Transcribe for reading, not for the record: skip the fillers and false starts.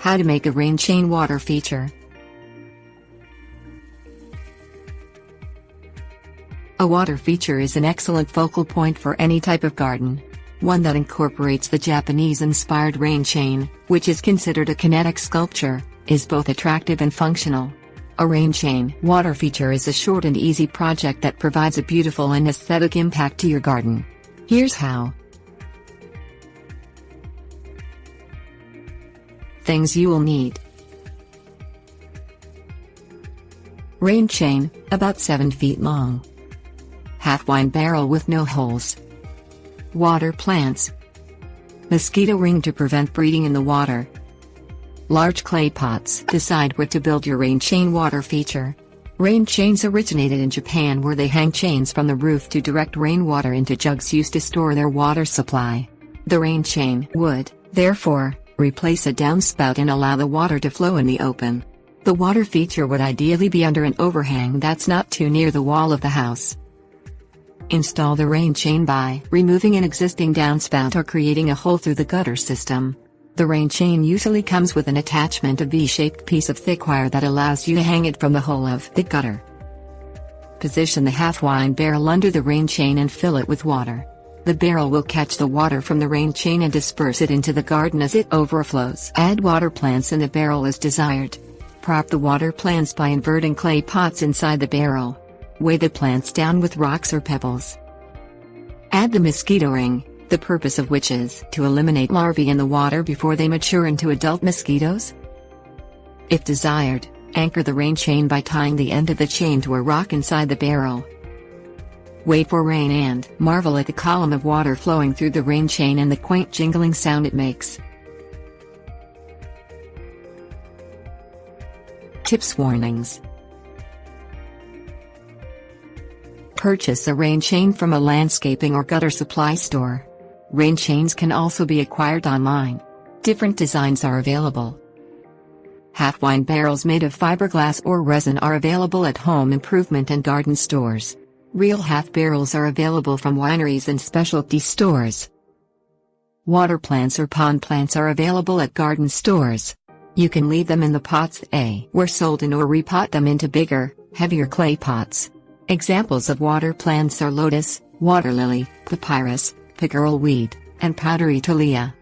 How to make a rain chain water feature. A water feature is an excellent focal point for any type of garden. One that incorporates the Japanese-inspired rain chain, which is considered a kinetic sculpture, is both attractive and functional. A rain chain water feature is a short and easy project that provides a beautiful and aesthetic impact to your garden. Here's how. Things you will need. Rain chain, about 7 feet long. Half wine barrel with no holes. Water plants. Mosquito ring to prevent breeding in the water. Large clay pots. Decide where to build your rain chain water feature. Rain chains originated in Japan, where they hang chains from the roof to direct rainwater into jugs used to store their water supply. The rain chain would, therefore, replace a downspout and allow the water to flow in the open. The water feature would ideally be under an overhang that's not too near the wall of the house. Install the rain chain by removing an existing downspout or creating a hole through the gutter system. The rain chain usually comes with an attachment, a V-shaped piece of thick wire that allows you to hang it from the hole of the gutter. Position the half wine barrel under the rain chain and fill it with water. The barrel will catch the water from the rain chain and disperse it into the garden as it overflows. Add water plants in the barrel as desired. Prop the water plants by inverting clay pots inside the barrel. Weigh the plants down with rocks or pebbles. Add the mosquito ring, the purpose of which is to eliminate larvae in the water before they mature into adult mosquitoes. If desired, anchor the rain chain by tying the end of the chain to a rock inside the barrel. Wait for rain and marvel at the column of water flowing through the rain chain and the quaint jingling sound it makes. Tips. Warnings. Purchase a rain chain from a landscaping or gutter supply store. Rain chains can also be acquired online. Different designs are available. Half wine barrels made of fiberglass or resin are available at home improvement and garden stores. Real half barrels are available from wineries and specialty stores. Water plants or pond plants are available at garden stores. You can leave them in the pots they were sold in or repot them into bigger, heavier clay pots. Examples of water plants are lotus, water lily, papyrus, pickerel weed, and powdery tulia.